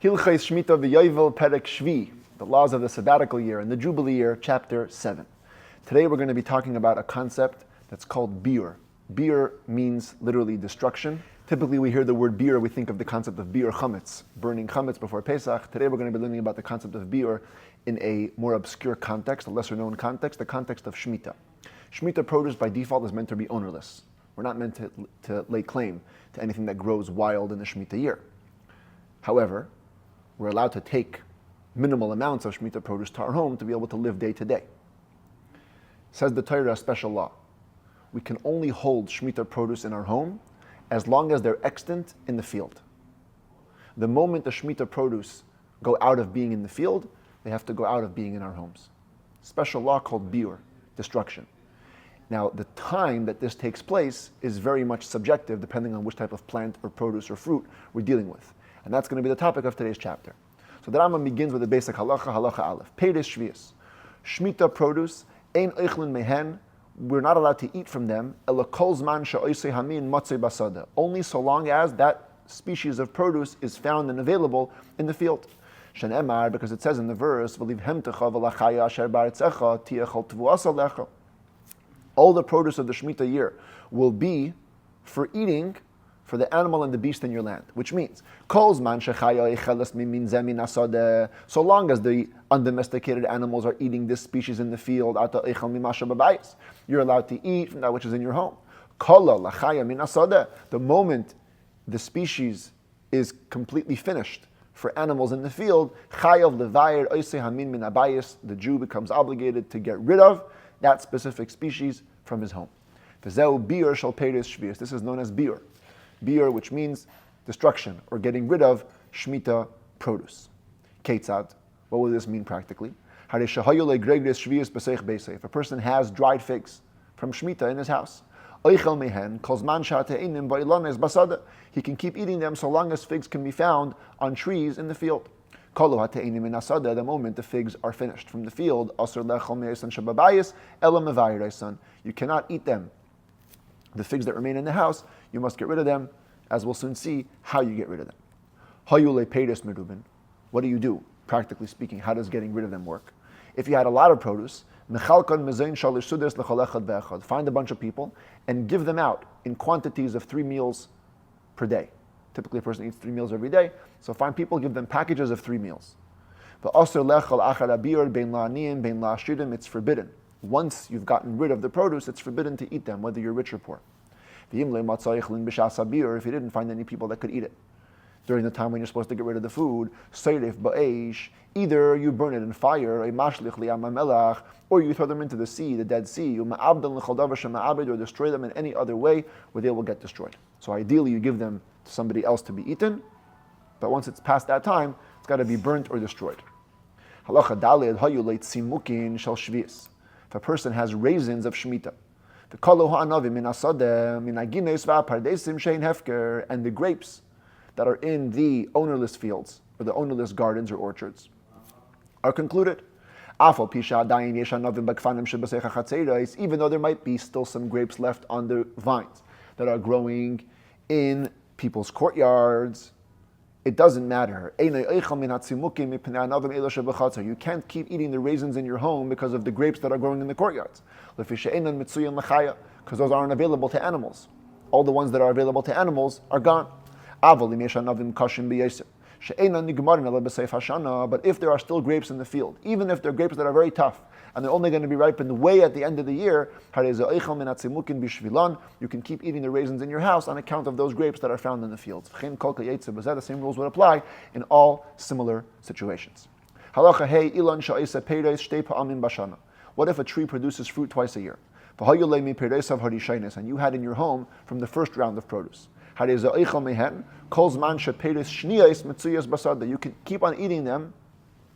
Hilchos Shmittah v'Yovel Perek Shvi, the laws of the sabbatical year and the Jubilee year, chapter 7. Today we're going to be talking about a concept that's called biur. Biur means literally destruction. Typically we hear the word biur, we think of the concept of biur chametz, burning chametz before Pesach. Today we're going to be learning about the concept of biur in a more obscure context, a lesser known context, the context of Shmittah. Shmittah produce by default is meant to be ownerless. We're not meant to lay claim to anything that grows wild in the Shmittah year. However, we're allowed to take minimal amounts of Shmittah produce to our home to be able to live day to day. Says the Torah, a special law. We can only hold Shmittah produce in our home as long as they're extant in the field. The moment the Shmittah produce go out of being in the field, they have to go out of being in our homes. Special law called biur, destruction. Now, the time that this takes place is very much subjective depending on which type of plant or produce or fruit we're dealing with. And that's going to be the topic of today's chapter. So the Rambam begins with the basic halacha aleph. Peiris shvius. Shmittah produce, ein eichlin mehen, we're not allowed to eat from them, ela kol zman she'oisei hamin matzei basada. Only so long as that species of produce is found and available in the field. Shenemar, because it says in the verse, v'livhemtecha v'lachaya asher ba'aretzecha tiechol tvuasa lecha. All the produce of the Shmittah year will be for eating for the animal and the beast in your land, which means so long as the undomesticated animals are eating this species in the field, you're allowed to eat from that which is in your home. The moment the species is completely finished for animals in the field, the Jew becomes obligated to get rid of that specific species from his home. This is known as biur. Biur, which means destruction or getting rid of Shmittah produce. Ketzad, what will this mean practically? If a person has dried figs from Shmittah in his house, he can keep eating them so long as figs can be found on trees in the field. The moment the figs are finished from the field, you cannot eat them. The figs that remain in the house, you must get rid of them, as we'll soon see how you get rid of them. What do you do, practically speaking? How does getting rid of them work? If you had a lot of produce, find a bunch of people and give them out in quantities of 3 meals per day. Typically a person eats 3 meals every day, so find people, give them packages of 3 meals. It's forbidden. Once you've gotten rid of the produce, it's forbidden to eat them, whether you're rich or poor. If you didn't find any people that could eat it during the time when you're supposed to get rid of the food, either you burn it in fire, or you throw them into the sea, the Dead Sea, or destroy them in any other way where they will get destroyed. So ideally you give them to somebody else to be eaten, but once it's past that time, it's got to be burnt or destroyed. If a person has raisins of Shmittah, and the grapes that are in the ownerless fields, or the ownerless gardens or orchards, are concluded. Even though there might be still some grapes left on the vines that are growing in people's courtyards, it doesn't matter. You can't keep eating the raisins in your home because of the grapes that are growing in the courtyards. Because those aren't available to animals. All the ones that are available to animals are gone. But if there are still grapes in the field, even if they're grapes that are very tough, and they're only going to be ripened way at the end of the year, you can keep eating the raisins in your house on account of those grapes that are found in the fields. The same rules would apply in all similar situations. What if a tree produces fruit twice a year? And you had in your home from the first round of produce. You can keep on eating them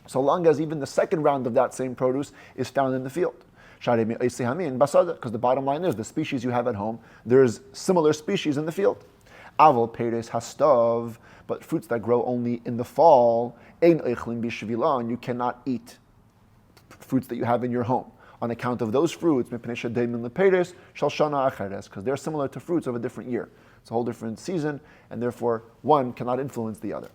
so long as even the second round of that same produce is found in the field. Because the bottom line is, the species you have at home, there's similar species in the field. But fruits that grow only in the fall, you cannot eat fruits that you have in your home on account of those fruits, because they're similar to fruits of a different year. It's a whole different season, and therefore one cannot influence the other.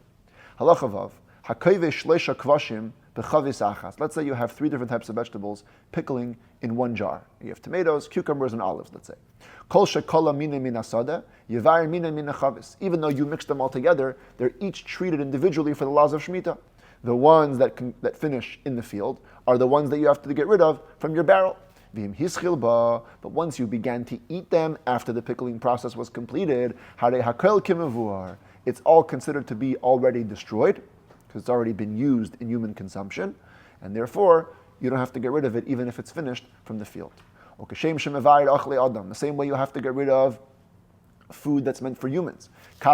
Halacha vav. Hakayve shleisha kvashim b'chavis achas. Let's say you have 3 different types of vegetables pickling in one jar. You have tomatoes, cucumbers, and olives, let's say. Kol shekola mina min asada, yevair mina min chavis. Even though you mix them all together, they're each treated individually for the laws of Shmittah. The ones that finish in the field are the ones that you have to get rid of from your barrel. But once you began to eat them after the pickling process was completed, it's all considered to be already destroyed, because it's already been used in human consumption, and therefore you don't have to get rid of it even if it's finished from the field. The same way you have to get rid of food that's meant for humans. You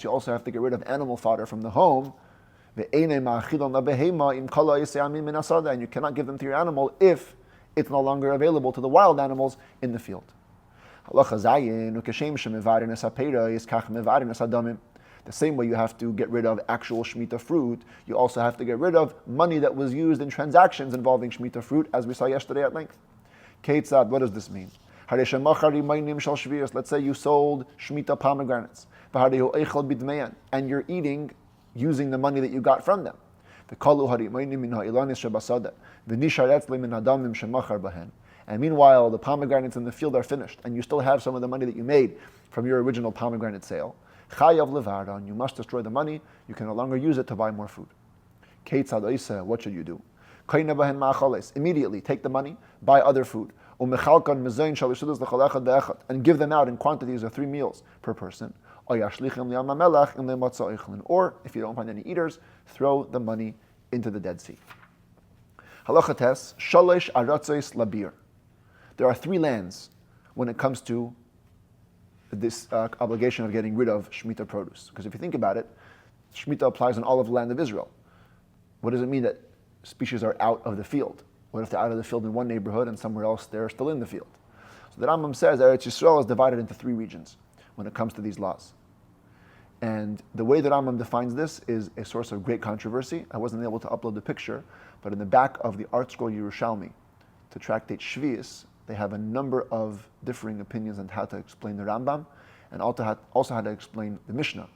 also have to get rid of animal fodder from the home. And you cannot give them to your animal if it's no longer available to the wild animals in the field. The same way you have to get rid of actual Shmittah fruit, you also have to get rid of money that was used in transactions involving Shmittah fruit, as we saw yesterday at length. Ketzad, what does this mean? Let's say you sold Shmittah pomegranates, and you're eating using the money that you got from them. And meanwhile, the pomegranates in the field are finished, and you still have some of the money that you made from your original pomegranate sale. You must destroy the money. You can no longer use it to buy more food. What should you do? Immediately take the money, buy other food, and give them out in quantities of 3 meals per person. Or, if you don't find any eaters, throw the money into the Dead Sea. Halacha tes, shalosh aratzos labir. There are 3 lands when it comes to this obligation of getting rid of Shemitah produce. Because if you think about it, Shemitah applies on all of the land of Israel. What does it mean that species are out of the field? What if they're out of the field in one neighborhood and somewhere else they're still in the field? So the Rambam says that Eretz Yisrael is divided into 3 regions when it comes to these laws. And the way that Rambam defines this is a source of great controversy. I wasn't able to upload the picture, but in the back of the Art Scroll Yerushalmi, to tractate Shvius, they have a number of differing opinions on how to explain the Rambam, and also how to explain the Mishnah,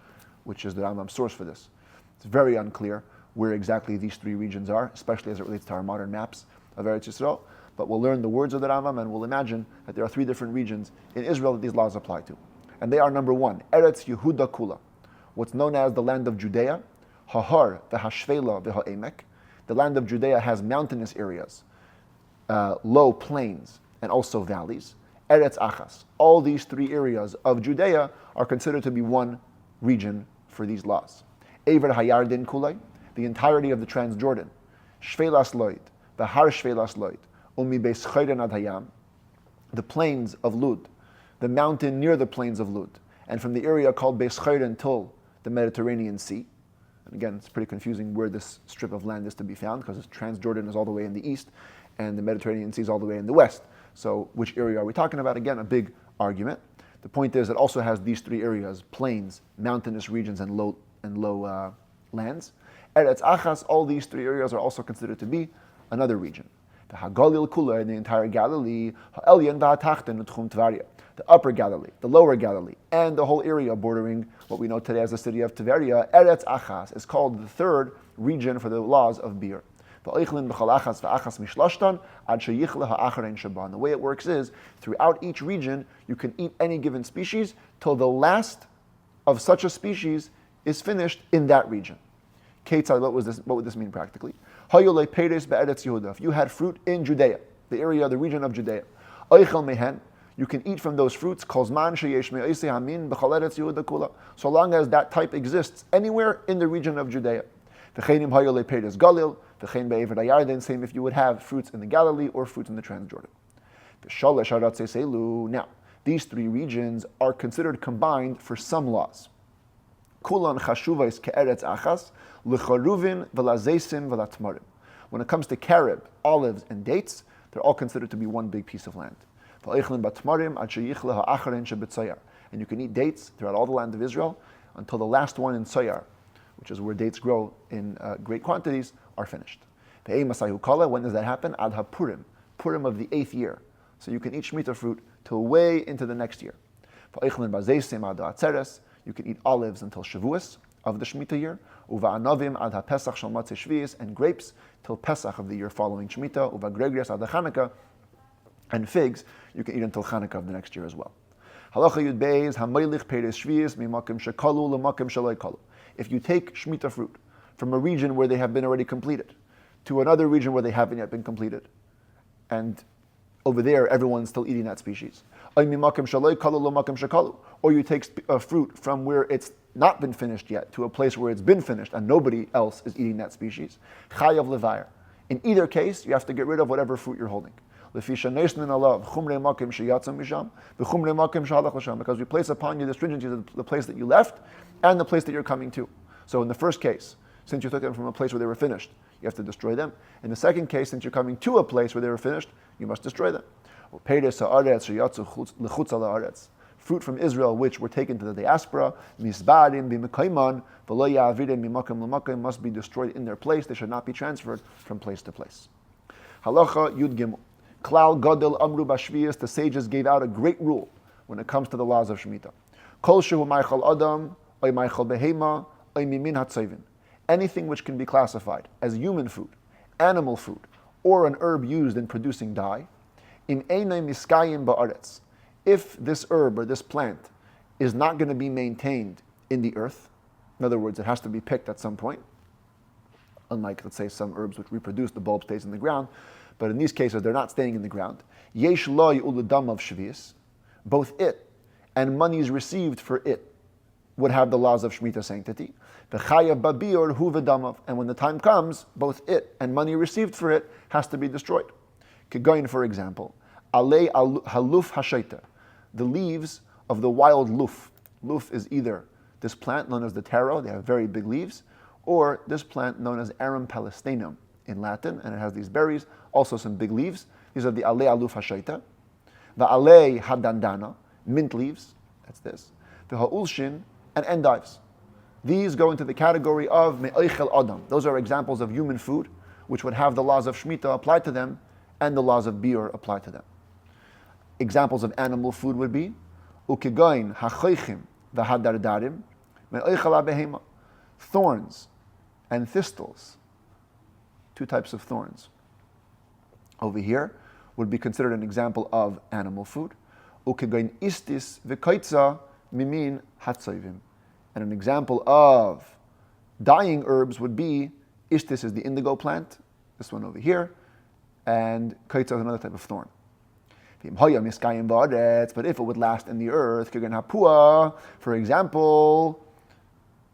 which is the Rambam's source for this. It's very unclear where exactly these 3 regions are, especially as it relates to our modern maps of Eretz Yisrael. But we'll learn the words of the Rambam, and we'll imagine that there are 3 different regions in Israel that these laws apply to. And they are, number 1, Eretz Yehuda Kula, what's known as the land of Judea, Hahar v'Hashvela v'Ha'emek. The land of Judea has mountainous areas, low plains, and also valleys. Eretz Achas. All these 3 areas of Judea are considered to be one region for these laws. Ever Hayardin Kulay, the entirety of the Transjordan. Shvelas Loid, the Har Shvelas Loid, Umi Beis Chayden Ad Hayam, the plains of Lud, the mountain near the plains of Lud, and from the area called Beis Chayden till the Mediterranean Sea. And again, it's pretty confusing where this strip of land is to be found, because Transjordan is all the way in the east, and the Mediterranean Sea is all the way in the west. So which area are we talking about? Again, a big argument. The point is it also has these 3 areas: plains, mountainous regions, and low lands. Eretz Achas, all these 3 areas are also considered to be another region. The Hagalil Kula, in the entire Galilee, Ha'elyon v'Hatachten Utchum Tvaria, the upper Galilee, the lower Galilee, and the whole area bordering what we know today as the city of Tveria, Eretz Achas, is called the 3rd region for the laws of beer. The way it works is, throughout each region, you can eat any given species till the last of such a species is finished in that region. What would this mean practically? If you had fruit in Judea, the region of Judea, you can eat from those fruits so long as that type exists anywhere in the region of Judea. Same if you would have fruits in the Galilee or fruits in the Transjordan. Now, these 3 regions are considered combined for some laws. When it comes to carob, olives, and dates, they're all considered to be one big piece of land. And you can eat dates throughout all the land of Israel until the last one in Soyar, which is where dates grow in great quantities, are finished. When does that happen? Ad HaPurim, Purim of the 8th year. So you can eat Shemitah fruit till way into the next year. You can eat olives until Shavuos. of the Shmittah year, uva'anavim ad ha-pesach shel matzei shvius, and grapes till Pesach of the year following Shmittah, uva'gregrias ad ha-Chanukah, and figs you can eat until Chanukah of the next year as well. Halacha Yud Beis hamaylich peres shvius mimakim shekalu lemakim shaloi kalu. If you take Shmittah fruit from a region where they have been already completed to another region where they haven't yet been completed, and over there everyone's still eating that species, or you take fruit from where it's not been finished yet to a place where it's been finished and nobody else is eating that species, chayav levayer. In either case, you have to get rid of whatever fruit you're holding. Because we place upon you the stringency of the place that you left and the place that you're coming to. So in the first case, since you took them from a place where they were finished, you have to destroy them. In the second case, since you're coming to a place where they were finished, you must destroy them. Fruit from Israel which were taken to the diaspora, must be destroyed in their place. They should not be transferred from place to place. Halacha Yud Gimel. Klal Gadol Amru Bashvius, the sages gave out a great rule when it comes to the laws of Shemitah. Kol shehu maichal adam, oy maichal behema, oy mimin hatzayvin. Anything which can be classified as human food, animal food, or an herb used in producing dye, im einay miskayim ba'aretz. If this herb or this plant is not going to be maintained in the earth, in other words, it has to be picked at some point, unlike, let's say, some herbs which reproduce, the bulb stays in the ground, but in these cases, they're not staying in the ground. Yesh loy uladam of shvius, both it and monies received for it would have the laws of Shemitah sanctity. The chayav babior hu v'damav, and when the time comes, both it and money received for it has to be destroyed. Kegoin, for example, alei haluf hashaita, the leaves of the wild luf. Luf is either this plant known as the taro, they have very big leaves, or this plant known as Arum palestinum in Latin, and it has these berries, also some big leaves. These are the alei aluf hashaita. The alei hadandana, mint leaves, that's this. The ha'ulshin, and endives. These go into the category of me'oichel adam. Those are examples of human food, which would have the laws of Shemitah applied to them, and the laws of biur applied to them. Examples of animal food would be ukegoin hachoichim v'hadardarim me'oichel behema, thorns and thistles. Two types of thorns. Over here would be considered an example of animal food. Ukegoin istis v'koitza mimin hatzayvim. And an example of dyeing herbs would be, istis is the indigo plant, this one over here, and koitza is another type of thorn. But if it would last in the earth, for example,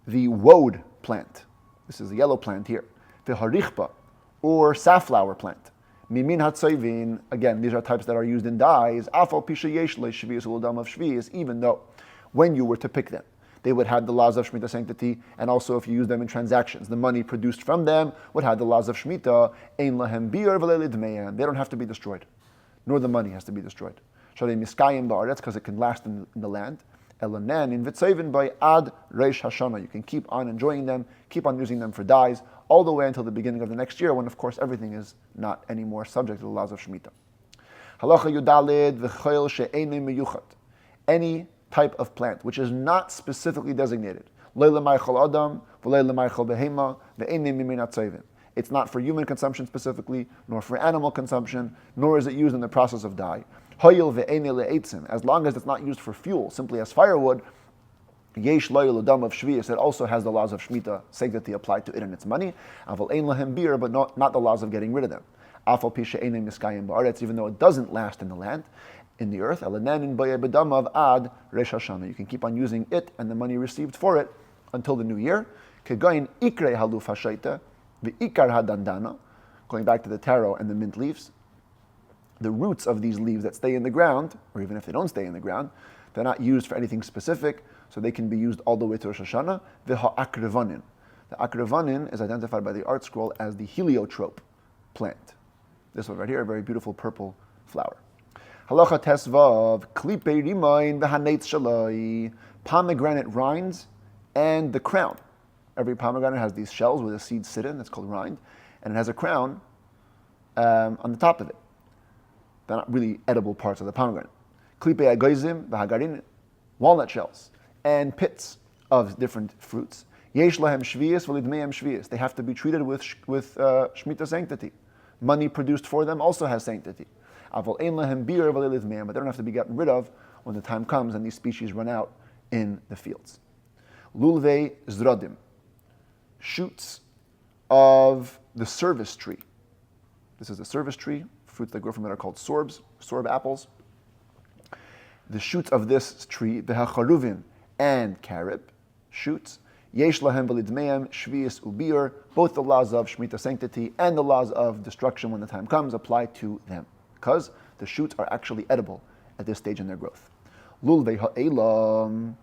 the woad plant, this is the yellow plant here, the harichpa, or safflower plant. Mimin hatzayvin, again, these are types that are used in dyes, even though when you were to pick them, they would have the laws of Shemitah sanctity, and also if you use them in transactions, the money produced from them would have the laws of Shemitah. Ein lahem biur v'leil dmeya. They don't have to be destroyed, nor the money has to be destroyed. Shalei miskayim ba'aretz, because it can last in the land. Elanen in vitzayvin by ad reish hashana. You can keep on enjoying them, keep on using them for dyes, all the way until the beginning of the next year, when of course everything is not anymore subject to the laws of Shemitah. Halacha yudalid v'choil she'enei meyuchat. Any type of plant which is not specifically designated. It's not for human consumption specifically, nor for animal consumption, nor is it used in the process of dye. As long as it's not used for fuel, simply as firewood, it also has the laws of Shemitah sanctity applied to it and its money, but not the laws of getting rid of them. Even though it doesn't last in the land, in the earth, you can keep on using it and the money received for it until the new year. Going back to the taro and the mint leaves, the roots of these leaves that stay in the ground, or even if they don't stay in the ground, they're not used for anything specific, so they can be used all the way to Rosh Hashanah. The akrivanin is identified by the art scroll as the heliotrope plant. This one right here, a very beautiful purple flower. Halacha tesvav, klipe rimoin v'hanetz shaloi, pomegranate rinds and the crown. Every pomegranate has these shells where the seeds sit in, that's called rind, and it has a crown on the top of it. They're not really edible parts of the pomegranate. Klipe agoizim v'hagarin, walnut shells and pits of different fruits. Yesh lahem shviyas v'lidmeim shviyas. They have to be treated with Shmittah sanctity. Money produced for them also has sanctity. Aval ein lahem bir v'lidmeim, but they don't have to be gotten rid of when the time comes and these species run out in the fields. Lulvei zradim, shoots of the service tree. This is the service tree. Fruits that grow from it are called sorbs, sorb apples. The shoots of this tree, v'hacharuvim and carob shoots, yesh lahem v'lidmeim shviyas ubir, both the laws of Shmittah sanctity and the laws of destruction when the time comes apply to them, because the shoots are actually edible at this stage in their growth. Lul ve'ha'elam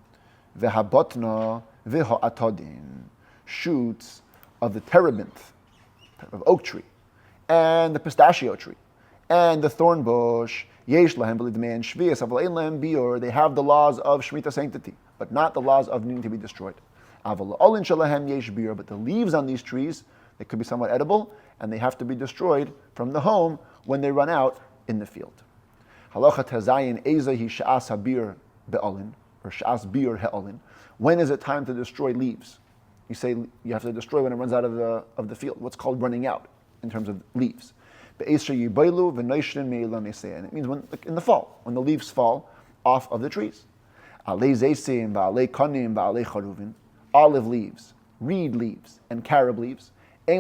v'habotna v'ha'atodin, shoots of the terebinth, type of oak tree, and the pistachio tree, and the thorn bush, yesh lahem v'lidmeim shviyas aval ein lahem biur, they have the laws of Shmittah sanctity, but not the laws of needing to be destroyed. Aval olin shalahem yesh biur, but the leaves on these trees, they could be somewhat edible, and they have to be destroyed from the home when they run out in the field. Halacha tazayin ezahi sha'as habir be'olin, or sha'as biur he'olin. When is it time to destroy leaves? You say you have to destroy when it runs out of the field. What's called running out in terms of leaves. And it means when, like in the fall, when the leaves fall off of the trees. Olive leaves, reed leaves, and carob leaves. They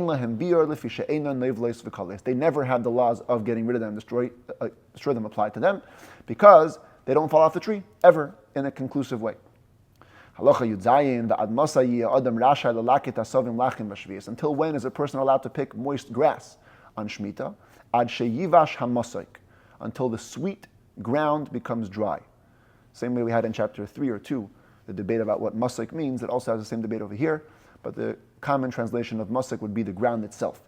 never had the laws of getting rid of them, destroy them applied to them, because they don't fall off the tree ever in a conclusive way. Until when is a person allowed to pick moist grass on Shmittah? Until the sweet ground becomes dry. Same way we had in chapter 3 or 2, the debate about what masik means. It also has the same debate over here, but the common translation of masik would be the ground itself.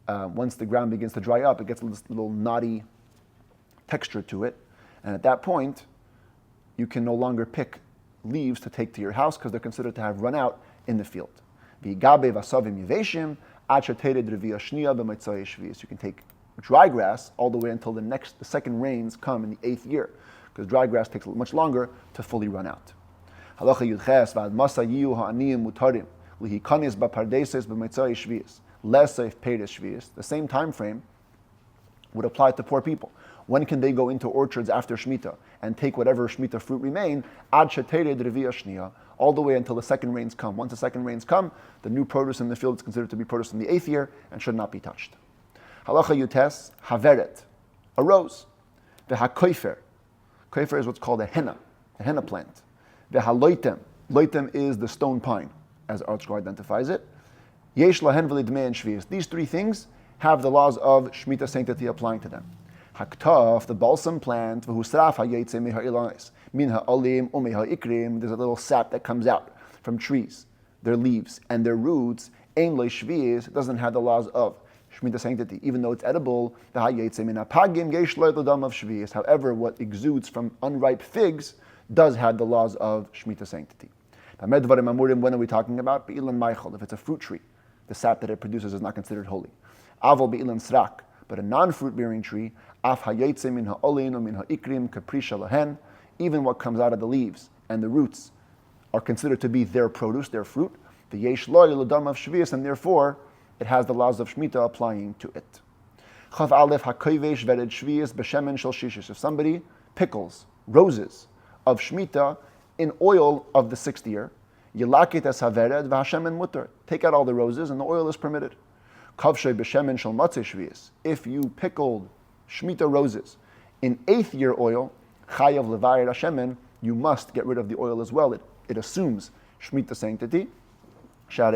Once the ground begins to dry up, it gets this little knotty texture to it, and at that point, you can no longer pick leaves to take to your house because they're considered to have run out in the field. You can take dry grass all the way until the second rains come in the 8th year, because dry grass takes much longer to fully run out. The same time frame would apply to poor people. When can they go into orchards after Shmittah and take whatever Shmittah fruit remain, all the way until the second rains come. Once the second rains come, the new produce in the field is considered to be produce in the 8th year and should not be touched. Halacha yutes, haveret, a rose. Vehakoifer. Koifer is what's called a henna plant. Vehaloitem. Loitem is the stone pine, as ArtScroll identifies it. Yesh lahen v'lidmei and shvius. These three things have the laws of Shmittah sanctity applying to them. Haktaf, the balsam plant, v'husraf ha'yetze meha'ilanis, min ha'olim u'meha'ikrim, there's a little sap that comes out from trees, their leaves and their roots, ein lo shvius, doesn't have the laws of Shmittah sanctity, even though it's edible. V'ha'yetze min ha'pagim yesh lo l'dam of shvius. However, what exudes from unripe figs does have the laws of Shmittah sanctity. When are we talking about? Be'ilan maichol, if it's a fruit tree, the sap that it produces is not considered holy. Aval be'ilan srak, but a non-fruit bearing tree, af hayetze min ha'olin or min ha'ikrim kaprisha lahen, even what comes out of the leaves and the roots are considered to be their produce, their fruit, the yesh lo l'dam of shvius, and therefore it has the laws of Shmittah applying to it. Chav aleph hakovesh vered shvius b'shemen shel shishis. If somebody pickles roses of Shmittah in oil of the 6th year, yilakit es havered v'hashemen mutter. Take out all the roses and the oil is permitted. Kavshay b'shemen shel matzeh shvius. If you pickled Shmittah roses in 8th year oil, chayav levayir hashemen, you must get rid of the oil as well. It assumes Shmittah sanctity. Because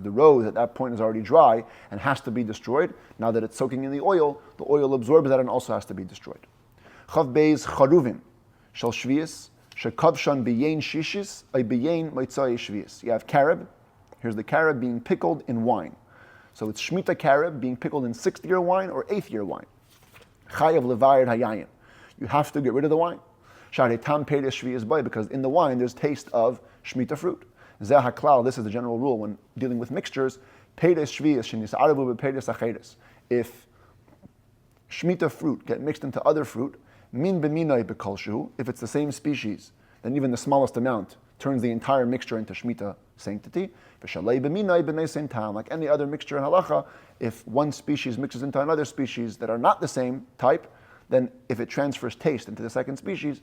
the rose at that point is already dry and has to be destroyed. Now that it's soaking in the oil absorbs that and also has to be destroyed. Chav beis charuvim shel shvius shekavshan beyein shishis ay beyein moitzai shvius. You have carob. Here's the carob being pickled in wine. So it's Shmittah carob being pickled in 6th year wine or 8th year wine. Chayav levayir hayayin. You have to get rid of the wine. Sharei tam peiris shvius bay, because in the wine there's taste of Shmittah fruit. Zeh haklal, this is the general rule when dealing with mixtures. Peiris shvius shenisaravu bepeiris acheres. If Shmittah fruit get mixed into other fruit, min b'minai b'kolshu, if it's the same species, then even the smallest amount turns the entire mixture into Shmittah sanctity. Like any other mixture in halacha, if one species mixes into another species that are not the same type, then if it transfers taste into the second species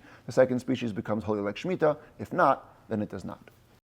becomes holy like Shmittah. If not, then it does not.